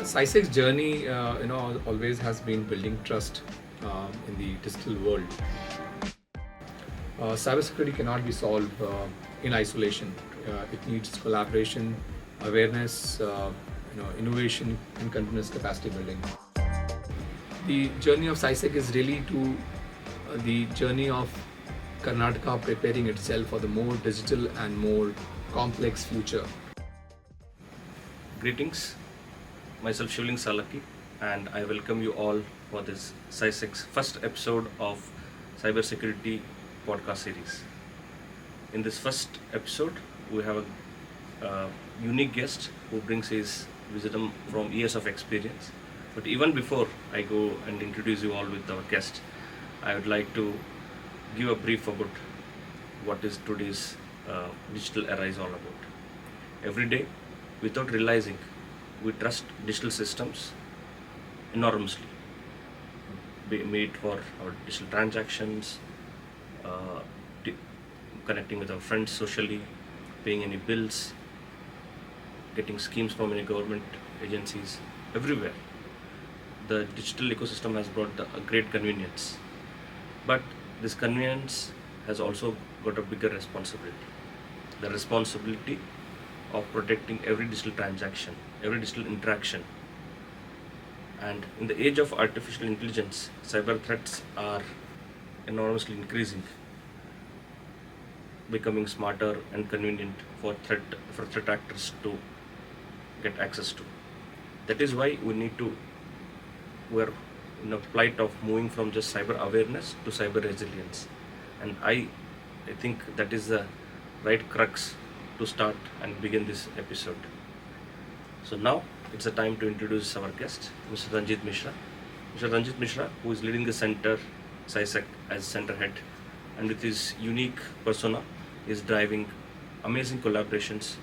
CySecK's journey, always has been building trust in the digital world. Cybersecurity cannot be solved in isolation. It needs collaboration, awareness, innovation, and continuous capacity building. The journey of CySecK is really to the journey of Karnataka preparing itself for the more digital and more complex future. Greetings, myself Shivling Salaki, and I welcome you all for this CySecK's first episode of Cybersecurity podcast series. In this first episode, we have a unique guest who brings his wisdom from years of experience. But even before I go and introduce you all with our guest, I would like to give a brief about what is today's digital era is all about. Every day, without realizing, we trust digital systems enormously, be it for our digital transactions, connecting with our friends socially, paying any bills, getting schemes from any government agencies, everywhere. The digital ecosystem has brought a great convenience, but this convenience has also got a bigger responsibility. The responsibility of protecting every digital transaction, every digital interaction. And in the age of artificial intelligence, cyber threats are enormously increasing, becoming smarter and convenient for threat actors to get access to. That is why we're in a plight of moving from just cyber awareness to cyber resilience. And I think that is the right crux to start and begin this episode. So now it's the time to introduce our guest, Mr. Ranjeet Mishra. Mr. Ranjeet Mishra, who is leading the center, CySecK, as center head, and with his unique persona, is driving amazing collaborations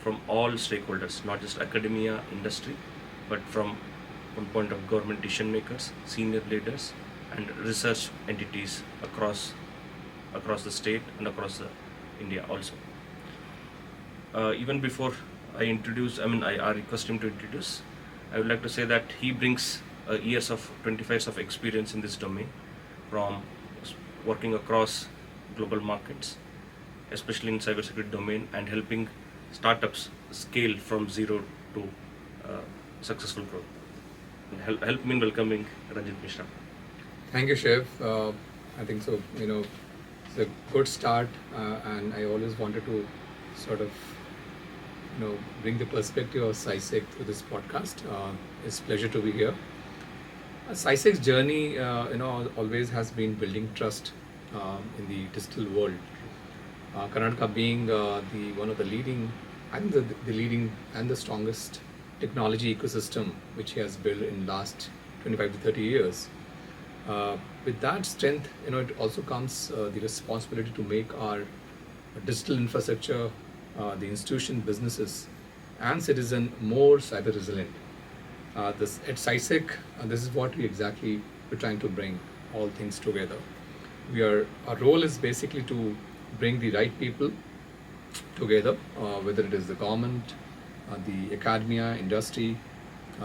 from all stakeholders, not just academia, industry, but from one point of government decision makers, senior leaders, and research entities across the state and across India also. Even before I request him to introduce, I would like to say that he brings 25 years of experience in this domain, from working across global markets, especially in cybersecurity domain, and helping startups scale from zero to successful growth. Help me in welcoming Ranjeet Mishra. Thank you, Shiv. I think so. It's a good start, and I always wanted to sort of, bring the perspective of CySecK to this podcast. It's a pleasure to be here. CySecK's journey, always has been building trust in the digital world. Karnataka being one of the leading, and the leading and the strongest technology ecosystem which he has built in last 25 to 30 years. With that strength, it also comes the responsibility to make our digital infrastructure, the institution, businesses, and citizen more cyber resilient. At CySecK, this is what we're trying to bring all things together. Our role is basically to bring the right people together, whether it is the government, the academia, industry,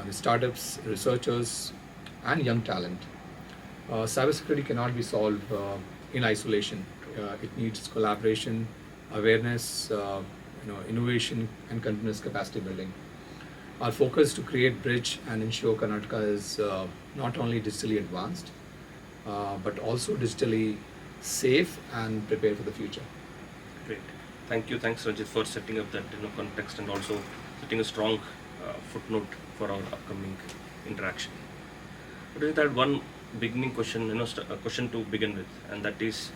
the startups, researchers, and young talent. Cybersecurity cannot be solved in isolation. It needs collaboration, awareness, innovation, and continuous capacity building. Our focus is to create bridge and ensure Karnataka is not only digitally advanced, but also digitally safe and prepared for the future. Great. Thanks Ranjit, for setting up that context and also setting a strong footnote for our upcoming interaction. But with that one beginning question, a question to begin with, and that is,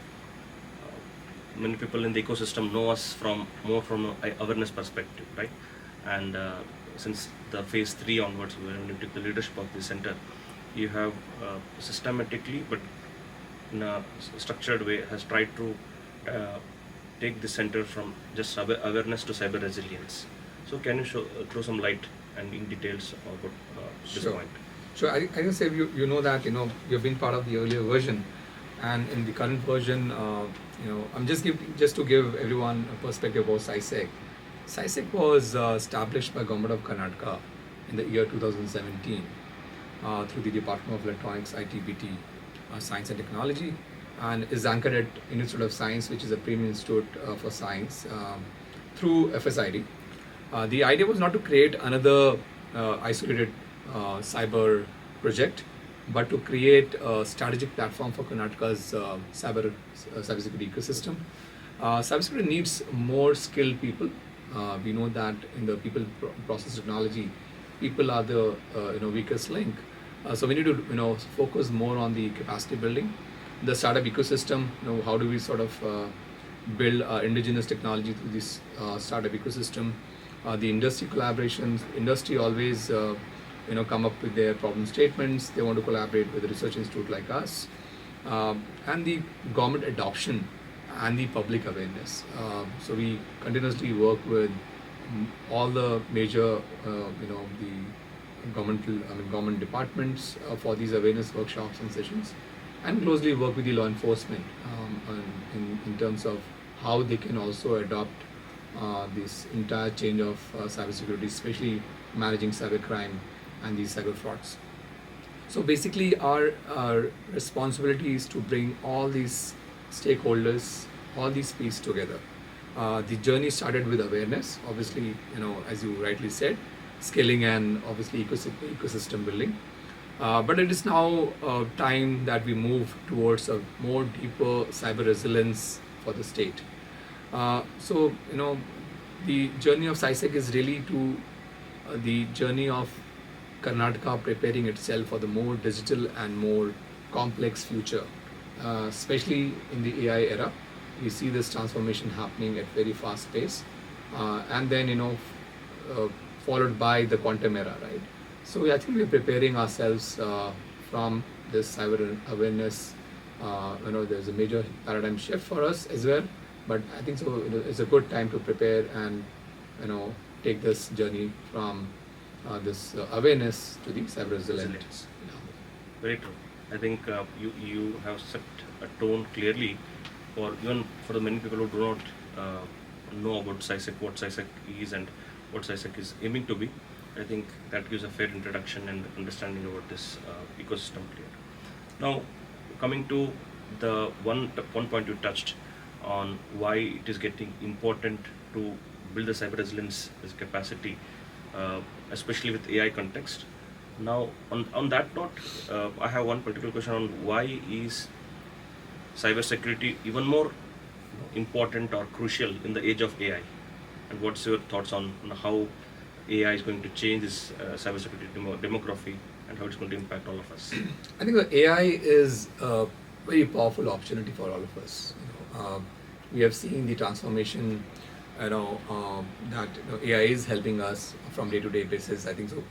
many people in the ecosystem know us more from an awareness perspective, right? And since the phase 3 onwards, when you took the leadership of the center, you have systematically, but in a structured way, has tried to take the center from just awareness to cyber resilience. So can you throw some light and in details about this point? Sure. I can say you know that you've been part of the earlier version, and in the current version, I'm just to give everyone a perspective about CySecK. CySecK was established by Government of Karnataka in the year 2017 through the Department of Electronics, ITBT, Science and Technology, and is anchored at Institute of Science, which is a premium institute for science, through FSID. The idea was not to create another isolated cyber project, but to create a strategic platform for Karnataka's cybersecurity ecosystem. Cybersecurity needs more skilled people. We know that in the people process technology, people are the weakest link. So we need to focus more on the capacity building, the startup ecosystem. How do we sort of build indigenous technology through this startup ecosystem? The industry collaborations. Industry always come up with their problem statements. They want to collaborate with a research institute like us, and the government adoption and the public awareness. So we continuously work with all the major, the government departments for these awareness workshops and sessions, and closely work with the law enforcement in terms of how they can also adopt this entire change of cybersecurity, especially managing cybercrime and these cyber frauds. So basically, our responsibility is to bring all these stakeholders, all these pieces together. The journey started with awareness, obviously, as you rightly said, scaling and obviously ecosystem building. But it is now time that we move towards a more deeper cyber resilience for the state. So, the journey of CySecK is really to the journey of Karnataka preparing itself for the more digital and more complex future, especially in the AI era. We see this transformation happening at very fast pace, and then followed by the quantum era, right? So I think we're preparing ourselves from this cyber awareness. There's a major paradigm shift for us as well, but I think so. It's a good time to prepare and take this journey from this awareness to the cyber resilience. Very true. I think you have set a tone clearly for even for the many people who do not know about CySecK, what CySecK is and what CySecK is aiming to be. I think that gives a fair introduction and understanding about this ecosystem clear. Now, coming to the one point you touched on why it is getting important to build the cyber resilience as capacity, especially with AI context. Now, on that note, I have one particular question on why is cybersecurity even more important or crucial in the age of AI, and what's your thoughts on how AI is going to change this cybersecurity demography and how it's going to impact all of us? I think the AI is a very powerful opportunity for all of us. We have seen the transformation, that AI is helping us from day-to-day basis. I think so.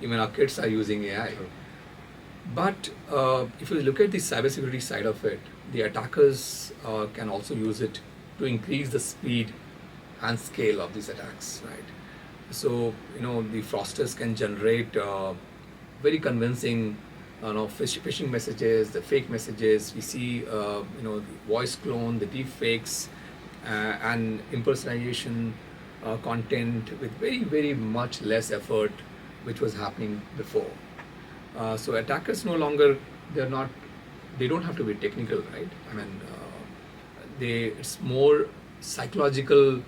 Even our kids are using AI. Sure. But if you look at the cybersecurity side of it, the attackers can also use it to increase the speed and scale of these attacks, right? So, the fraudsters can generate very convincing phishing messages, the fake messages. We see, the voice clone, the deep fakes, and impersonation content with very, very much less effort, which was happening before. So attackers no longer, they don't have to be technical, right? I mean, it's more psychological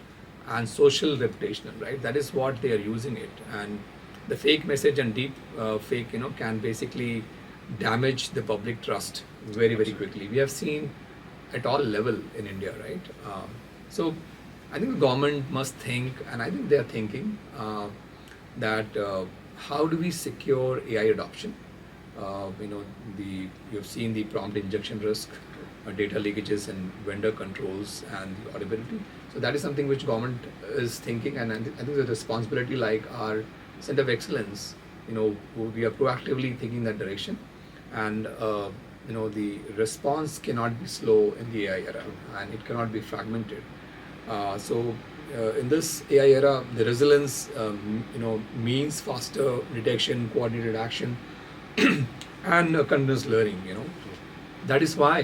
and social reputational, right? That is what they are using it. And the fake message and deep fake, can basically damage the public trust very, very quickly. We have seen at all level in India, right? So I think the government must think, and I think they are thinking that how do we secure AI adoption? You've seen the prompt injection risk, data leakages, and vendor controls, and the audibility. So that is something which government is thinking, and I think the responsibility, like our Center of Excellence, we are proactively thinking that direction, and the response cannot be slow in the AI era, and it cannot be fragmented. So in this AI era, the resilience, means faster detection, coordinated action, and continuous learning. That is why,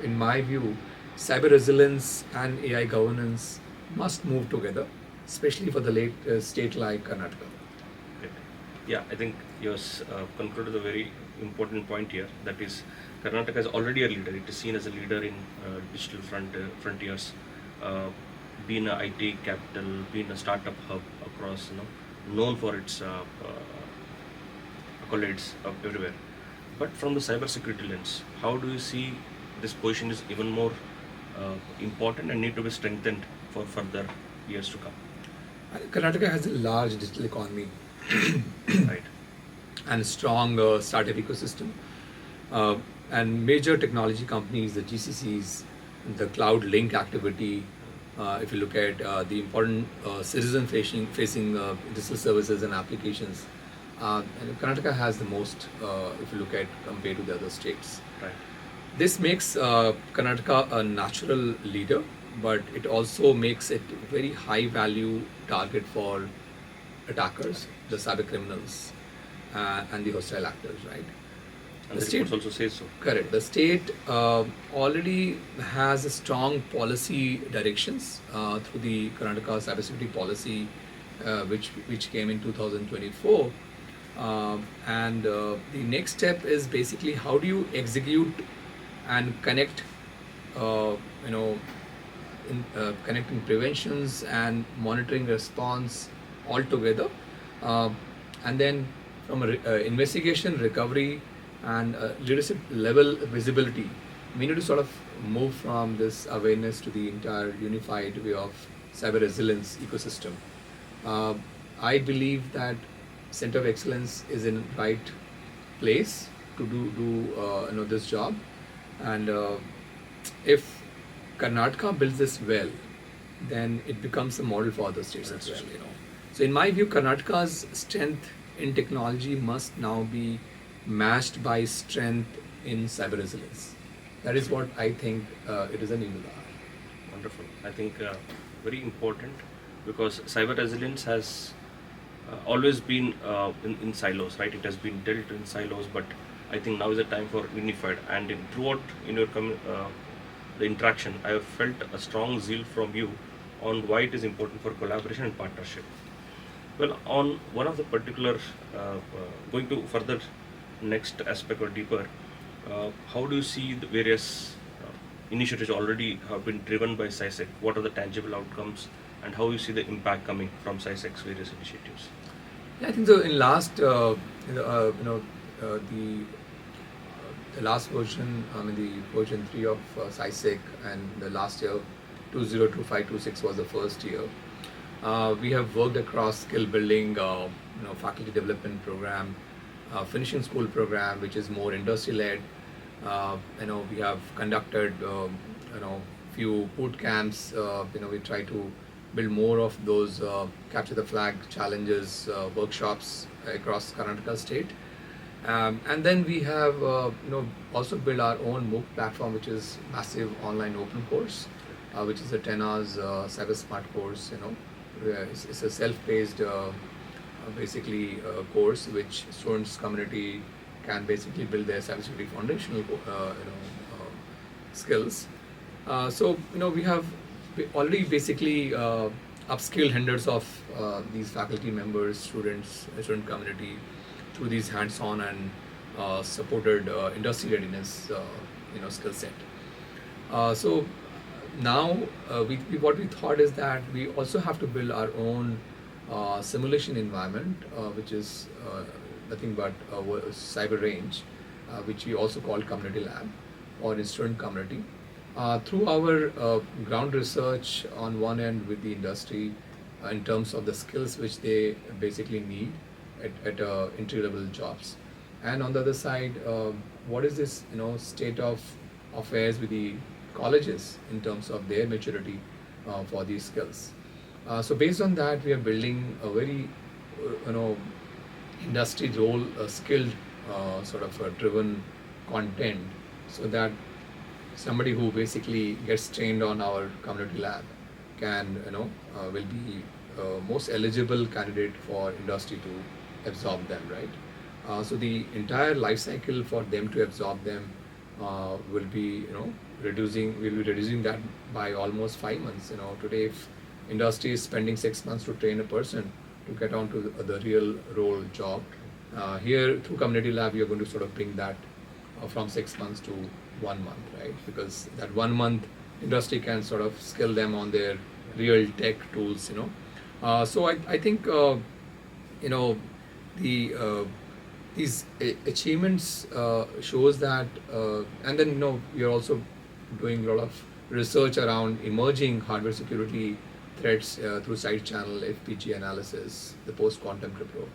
in my view, cyber resilience and AI governance must move together, especially for the state like Karnataka. Great. Yeah, I think you have concluded a very important point here. That is, Karnataka is already a leader. It is seen as a leader in digital frontiers, uh, being a IT capital, being a startup hub across, known for its accolades everywhere. But from the cybersecurity lens, how do you see this position is even more important and need to be strengthened for further years to come? Karnataka has a large digital economy Right. and a strong startup ecosystem. Uh, and major technology companies, the GCCs, the cloud link activity, if you look at the important citizen facing digital services and applications, and Karnataka has the most, if you look at compared to the other states. Right. This makes Karnataka a natural leader, but it also makes it a very high value target for attackers, the cyber criminals, and the hostile actors, right? And The the state, reports also say so. correct. The state already has a strong policy directions through the Karnataka cybersecurity policy, which came in 2024. And the next step is basically how do you execute and connect, uh, you know, connecting preventions and monitoring response all together, uh, and then from investigation, recovery, and leadership level visibility, we need to sort of move from this awareness to the entire unified way of cyber resilience ecosystem. Uh, I believe that Center of Excellence is in right place to do this job, and if Karnataka builds this well, then it becomes a model for other states as well. So in my view, Karnataka's strength in technology must now be matched by strength in cyber resilience. That is what I think it is an inaugural. Wonderful. I think very important because cyber resilience has always been in silos, right? It has been dealt in silos, but I think now is the time for unified. And throughout in your the interaction, I have felt a strong zeal from you on why it is important for collaboration and partnership. Well, on one of the particular, going to further next aspect or deeper, how do you see the various initiatives already have been driven by CySecK? What are the tangible outcomes, and how you see the impact coming from CySecK's various initiatives? Yeah, I think so. In last, the last version, I mean the version 3 of CySecK, and the last year, 2025-26 was the first year. We have worked across skill building, faculty development program, finishing school program, which is more industry led. We have conducted, few boot camps. We try to build more of those capture the flag challenges workshops across Karnataka state. And then we have also built our own MOOC platform, which is massive online open course, which is a 10 hours cyber smart course. It's a self-paced basically course which students community can basically build their cybersecurity foundational skills. We have already basically upskilled hundreds of these faculty members, students, student community through these hands-on and supported industry readiness, skill set. So now what we thought is that we also have to build our own simulation environment, which is nothing but cyber range, which we also call community lab or student community. Through our ground research on one end with the industry in terms of the skills which they basically need at entry level jobs, and on the other side, what is this state of affairs with the colleges in terms of their maturity for these skills. So based on that, we are building a very industry role skilled sort of driven content, so that somebody who basically gets trained on our community lab can will be most eligible candidate for industry to absorb them, right? So the entire life cycle for them to absorb them will be reducing that by almost 5 months. Today if industry is spending 6 months to train a person, to get on to the real role job. Here through community lab, you're going to sort of bring that from 6 months to 1 month, right? Because that 1 month industry can sort of skill them on their real tech tools, So I think the these achievements shows that, and then we are also doing a lot of research around emerging hardware security threats through side channel FPG analysis, the post quantum crypto.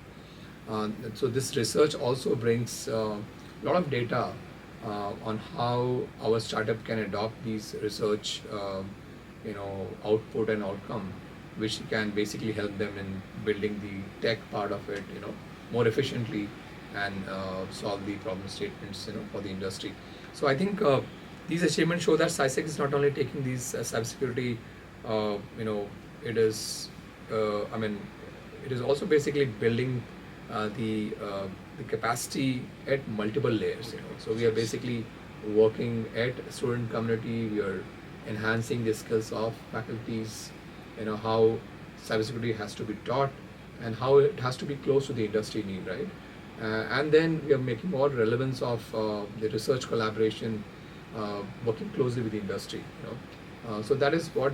So this research also brings a lot of data on how our startup can adopt these research, output and outcome, which can basically help them in building the tech part of it, more efficiently, and solve the problem statements, for the industry. So I think these achievements show that CySecK is not only taking these cybersecurity, it is, it is also basically building the capacity at multiple layers. So we are basically working at student community. We are enhancing the skills of faculties. How cybersecurity has to be taught and how it has to be close to the industry need, right? And then we are making more relevance of the research collaboration, working closely with the industry. So that is what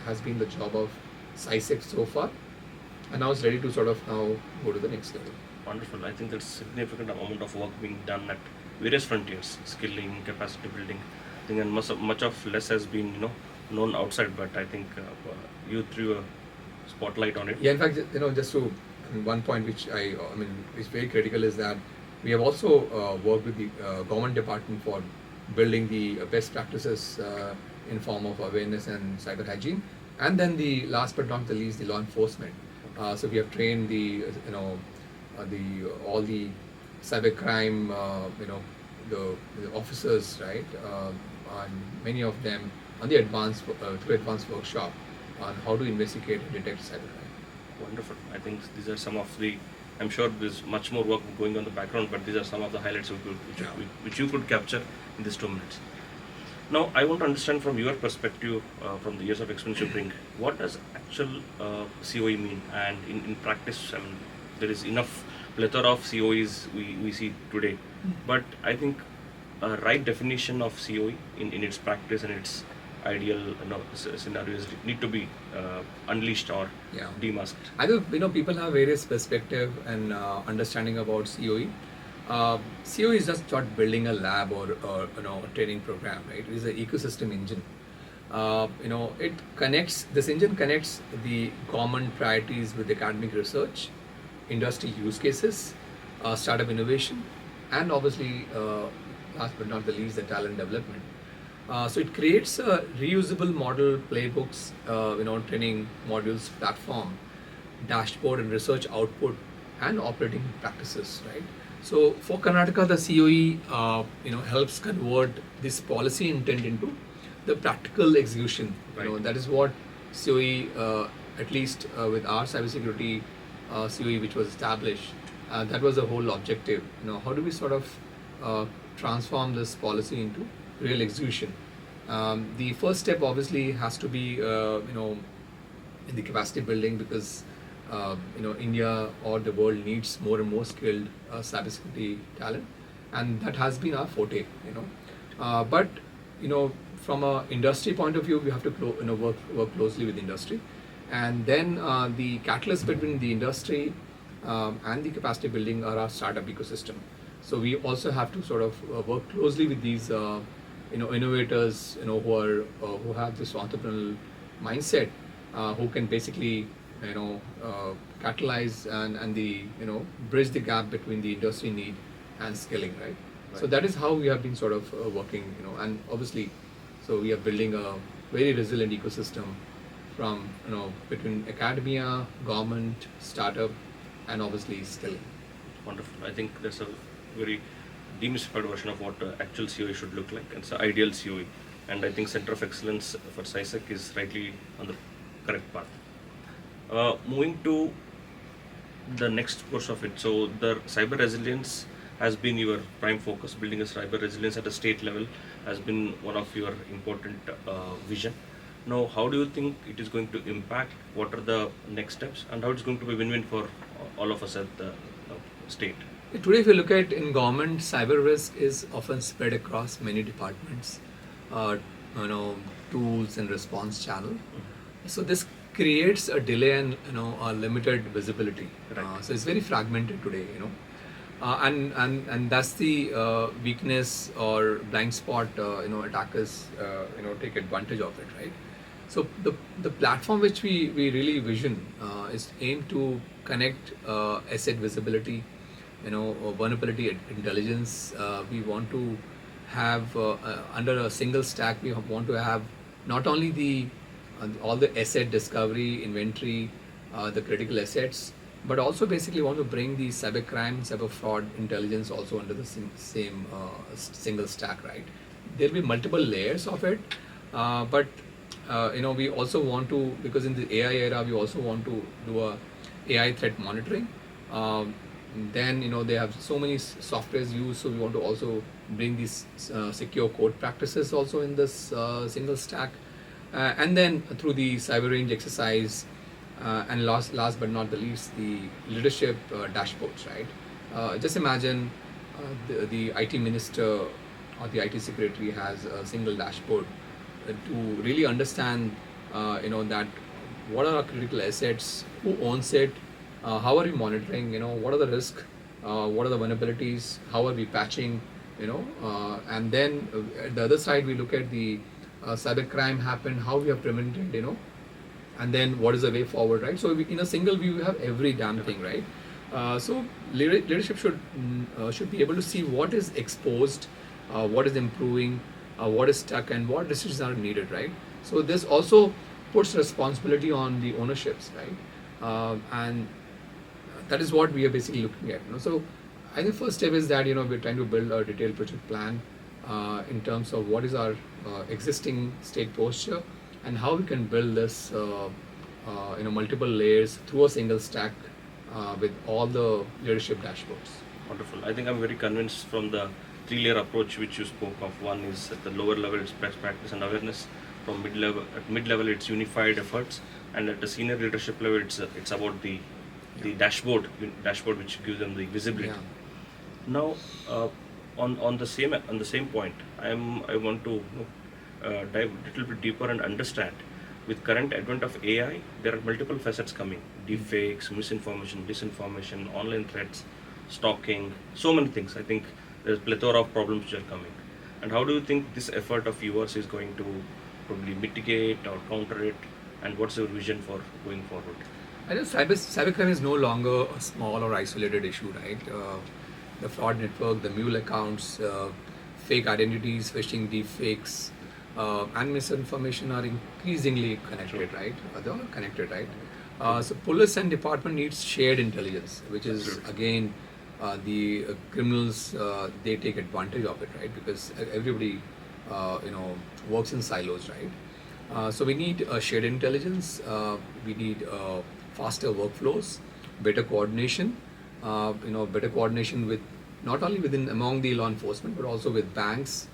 has been the job of CySecK so far, and now it's ready to sort of now go to the next level. Wonderful. I think there's significant amount of work being done at various frontiers, skilling, capacity building. I think and much of less has been known outside, but I think you threw a spotlight on it. Yeah, in fact, just to one point which is very critical is that we have also worked with the government department for building the best practices in form of awareness and cyber hygiene, and then the last but not the least, the law enforcement. So we have trained the all the cybercrime the officers, right, and many of them on the through advanced workshop on how to investigate and detect cybercrime. Wonderful. I think these are some of the. I'm sure there's much more work going on in the background, but these are some of the highlights which you could capture in these 2 minutes. Now, I want to understand from your perspective, from the years of experience you bring, what does actual COE mean? And in practice, there is enough plethora of COEs we see today. But I think a right definition of COE in its practice and its ideal scenarios need to be unleashed or demasked. I think people have various perspective and understanding about COE. COE is just not building a lab or a training program, right? It is an ecosystem engine. This engine connects the common priorities with academic research, industry use cases, startup innovation, and obviously, last but not the least, the talent development. So it creates a reusable model, playbooks, training modules, platform, dashboard and research output, and operating practices, right? So for Karnataka, the COE, helps convert this policy intent into the practical execution. Right. That is what COE, at least with our cybersecurity COE, which was established, that was the whole objective. How do we sort of transform this policy into real execution? The first step obviously has to be, in the capacity building, because India or the world needs more and more skilled cybersecurity talent, and that has been our forte. But from a industry point of view, we have to work closely with industry, and then the catalyst between the industry and the capacity building are our startup ecosystem. So we also have to sort of work closely with these innovators, who have this entrepreneurial mindset, who can basically catalyze and the bridge the gap between the industry need and skilling, right? So that is how we have been sort of working, and obviously, so we are building a very resilient ecosystem from between academia, government, startup, and obviously skilling. Wonderful. I think that's a very demystified version of what actual COE should look like. It's an ideal COE, and I think Center of Excellence for CySecK is rightly on the correct path. Moving to the next course of it, so the cyber resilience has been your prime focus. Building a cyber resilience at a state level has been one of your important vision. Now, how do you think it is going to impact? What are the next steps, and how it's going to be win-win for all of us at the state? Today, if you look at in government, cyber risk is often spread across many departments, uh, you know, tools and response channel. So this creates a delay and a limited visibility. Right. So it's very fragmented today. And that's the weakness or blind spot. Attackers take advantage of it, right? So the platform which we really vision is aimed to connect asset visibility, vulnerability intelligence. We want to have under a single stack. We want to have not only the all the asset discovery, inventory, the critical assets, but also basically want to bring the cybercrime, cyber fraud intelligence also under the same single stack, right? There'll be multiple layers of it, but we also want to, because in the AI era, we also want to do a AI threat monitoring. Then they have so many softwares used, so we want to also bring these secure code practices also in this single stack, and then through the cyber range exercise, and last but not the least, the leadership dashboards, right? Just imagine the IT minister or the IT secretary has a single dashboard to really understand, that what are our critical assets, who owns it, how are we monitoring, what are the risks, what are the vulnerabilities, how are we patching, and then at the other side we look at the cyber crime happened, how we have prevented, and then what is the way forward, right? So in a single view, we have every damn thing, right? So leadership should be able to see what is exposed, what is improving, what is stuck, and what decisions are needed, right? So this also puts responsibility on the ownerships, right? And that is what we are basically looking at. So I think first step is that we're trying to build a detailed project plan in terms of what is our existing state posture and how we can build this multiple layers through a single stack with all the leadership dashboards. Wonderful. I think I'm very convinced from the three-layer approach which you spoke of. One is at the lower level, it's best practice and awareness. From mid-level, it's unified efforts, and at the senior leadership level, it's about the dashboard which gives them the visibility. Yeah. Now, on the same point, I want to dive a little bit deeper and understand. With current advent of AI, there are multiple facets coming: deepfakes, misinformation, disinformation, online threats, stalking, so many things. I think there's a plethora of problems which are coming. And how do you think this effort of yours is going to probably mitigate or counter it? And what's your vision for going forward? I think cybercrime is no longer a small or isolated issue, right? The fraud network, the mule accounts, fake identities, phishing, deepfakes, and misinformation are increasingly connected, right? They are connected, right? So police and department needs shared intelligence, which is again the criminals, they take advantage of it, right? Because everybody works in silos, right? So we need shared intelligence. We need faster workflows, better coordination. Better coordination with not only within among the law enforcement, but also with banks,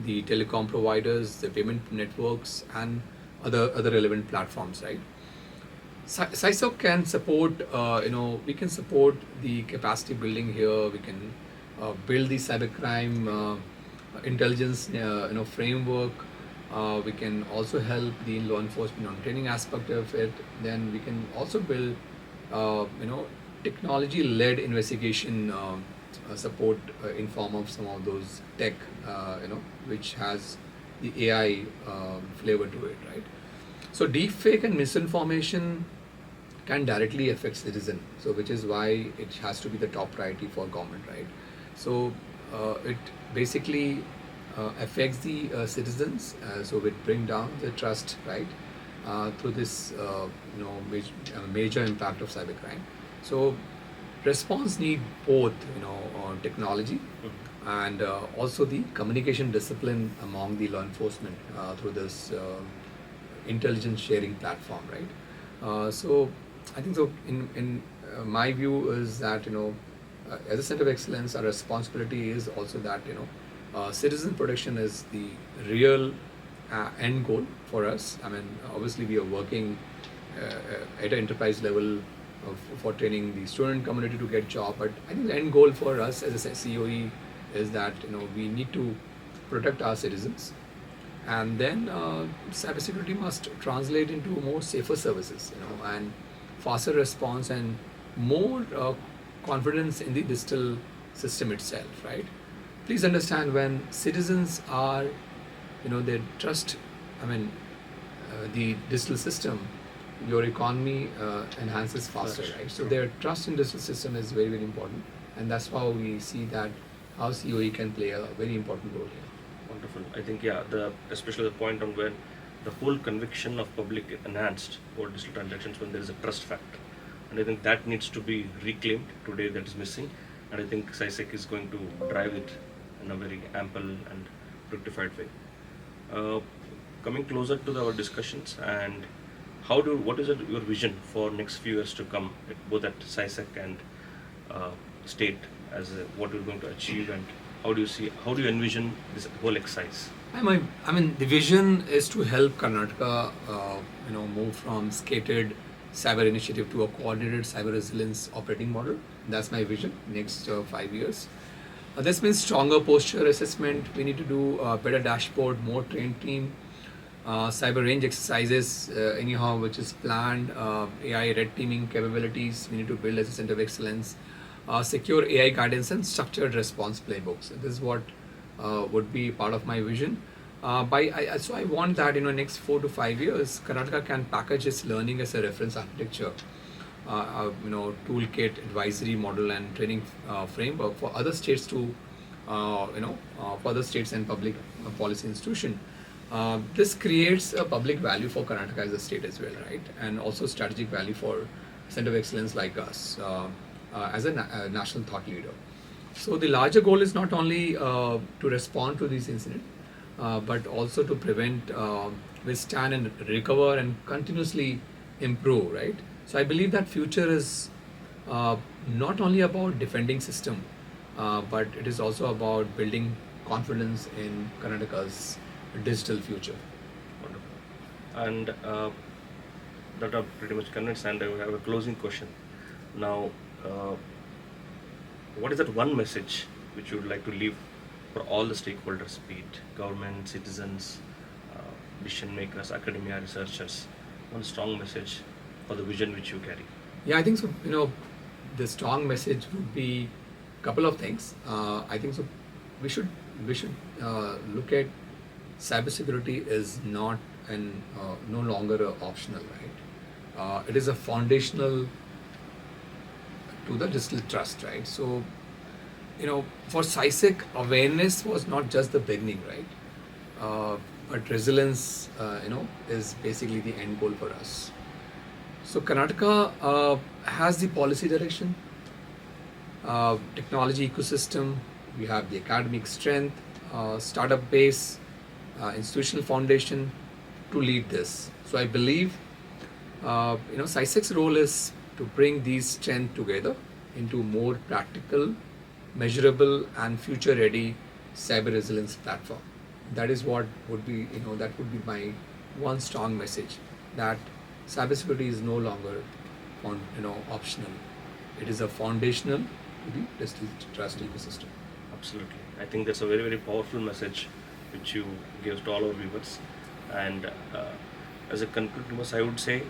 the telecom providers, the payment networks, and other relevant platforms, right? CySecK can support, we can support the capacity building here. We can build the cybercrime intelligence, framework. We can also help the law enforcement on training aspect of it. Then we can also build, technology-led investigation support in form of some of those tech, which has the AI flavor to it, right? So deepfake and misinformation can directly affect citizen. So which is why it has to be the top priority for government, right? So it basically affects the citizens. So it bring down the trust, right? Through this, major impact of cybercrime. So response need both, technology and also the communication discipline among the law enforcement through this intelligence sharing platform, right? So I think so. In my view is that as a center of excellence, our responsibility is also that citizen protection is the real end goal for us. I mean, obviously we are working at an enterprise level for training the student community to get job, but I think the end goal for us as a COE is that we need to protect our citizens, and then cybersecurity must translate into more safer services, and faster response and more confidence in the digital system itself, right? Please understand, when citizens are, they trust, I mean, the digital system, your economy enhances faster, right? So their trust in digital system is very, very important, and that's how we see that how COE can play a very important role here. Wonderful. I think especially the point on when the whole conviction of public enhanced over digital transactions when there is a trust factor, and I think that needs to be reclaimed today. That is missing, and I think CySecK is going to drive it in a very ample and rectified way. Coming closer to our discussions, and what is your vision for next few years to come, both at CySecK and state, as what you're going to achieve, and how do you envision this whole exercise? I mean, the vision is to help Karnataka, move from skated cyber initiative to a coordinated cyber resilience operating model. That's my vision next 5 years. This means stronger posture assessment. We need to do a better dashboard, more trained team, cyber range exercises, which is planned, AI red teaming capabilities. We need to build as a center of excellence, secure AI guidance and structured response playbooks. This is what would be part of my vision. So I want that next 4 to 5 years, Karnataka can package its learning as a reference architecture, toolkit, advisory model, and training framework for other states to, for other states and public policy institution. This creates a public value for Karnataka as a state as well, right? And also strategic value for center of excellence like us as a national thought leader. So the larger goal is not only to respond to these incidents, but also to prevent, withstand, and recover, and continuously improve, right? So I believe that future is not only about defending system, but it is also about building confidence in Karnataka's digital future. Wonderful. And that are pretty much convinced, and I have a closing question. Now, what is that one message which you would like to leave for all the stakeholders, be it government, citizens, decision makers, academia, researchers? One strong message for the vision which you carry. Yeah, I think so. The strong message would be a couple of things. I think so. We should look at cybersecurity is not no longer optional, right? It is a foundational to the digital trust, right? So, for CySecK, awareness was not just the beginning, right? But resilience, is basically the end goal for us. So Karnataka has the policy direction, technology ecosystem. We have the academic strength, startup base, institutional foundation to lead this. So I believe, CySecK's role is to bring these strengths together into more practical, measurable, and future-ready cyber resilience platform. That is what would be, that would be my one strong message, that cybersecurity is no longer optional. It is a foundational to the digital trust ecosystem. Absolutely. I think that's a very, very powerful message which you gave to all our viewers. And as a conclusion, I would say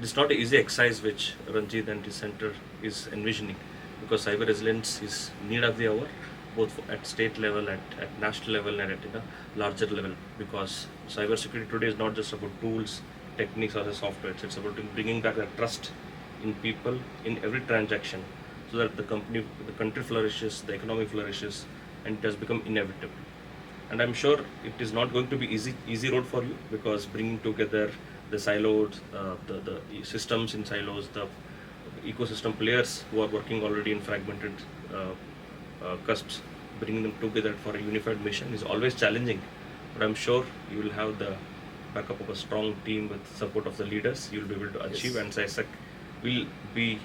it's not an easy exercise which Ranjeet and his center is envisioning, because cyber resilience is need of the hour, both at state level, at national level, and at a larger level, because cybersecurity today is not just about tools, techniques, or the software. It's about bringing back the trust in people in every transaction, so that the country flourishes, the economy flourishes, and it has become inevitable. And I'm sure it is not going to be easy road for you, because bringing together the silos, the systems in silos, the ecosystem players who are working already in fragmented cusps, bringing them together for a unified mission is always challenging. But I'm sure you will have the backup of a strong team with support of the leaders. You will be able to achieve, yes. And CySecK will be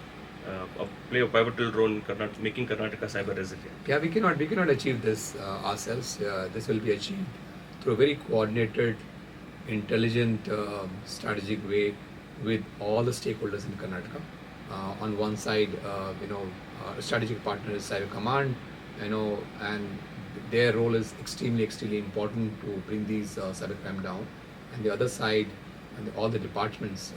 play a pivotal role in making Karnataka cyber resilient. Yeah, we cannot achieve this ourselves. This will be achieved through a very coordinated, intelligent, strategic way with all the stakeholders in Karnataka. On one side, a strategic partner is Cyber Command, and their role is extremely important to bring these cybercrime down. And the other side, and all the departments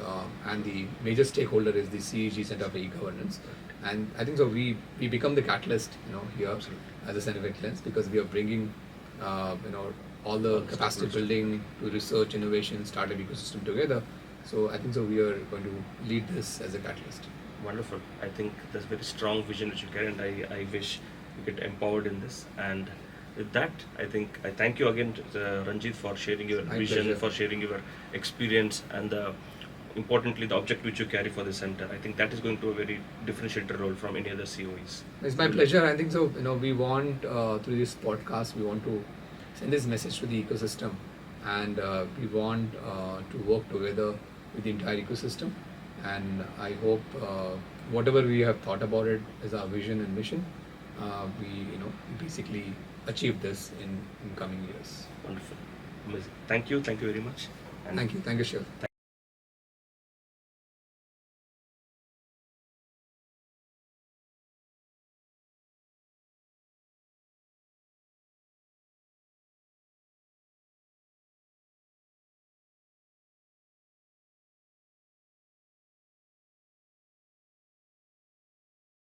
and the major stakeholder is the CEG Center for E-Governance. And I think so we become the catalyst, here Absolutely. as a center of excellence, because we are bringing, all the capacity building to research, innovation, startup ecosystem together. So I think so we are going to lead this as a catalyst. Wonderful. I think there's a very strong vision which you carry, and I wish you get empowered in this. And with that, I think I thank you again, Ranjeet, for sharing your My vision, pleasure. for sharing your experience, and importantly the object which you carry for the center. I think that is going to a very differentiated role from any other COEs. It's my pleasure. I think so. We want through this podcast, we want to send this message to the ecosystem, and we want to work together with the entire ecosystem. And I hope whatever we have thought about it as our vision and mission, we basically achieve this in coming years. Wonderful. Amazing. Thank you very much. And Thank you, Shiv.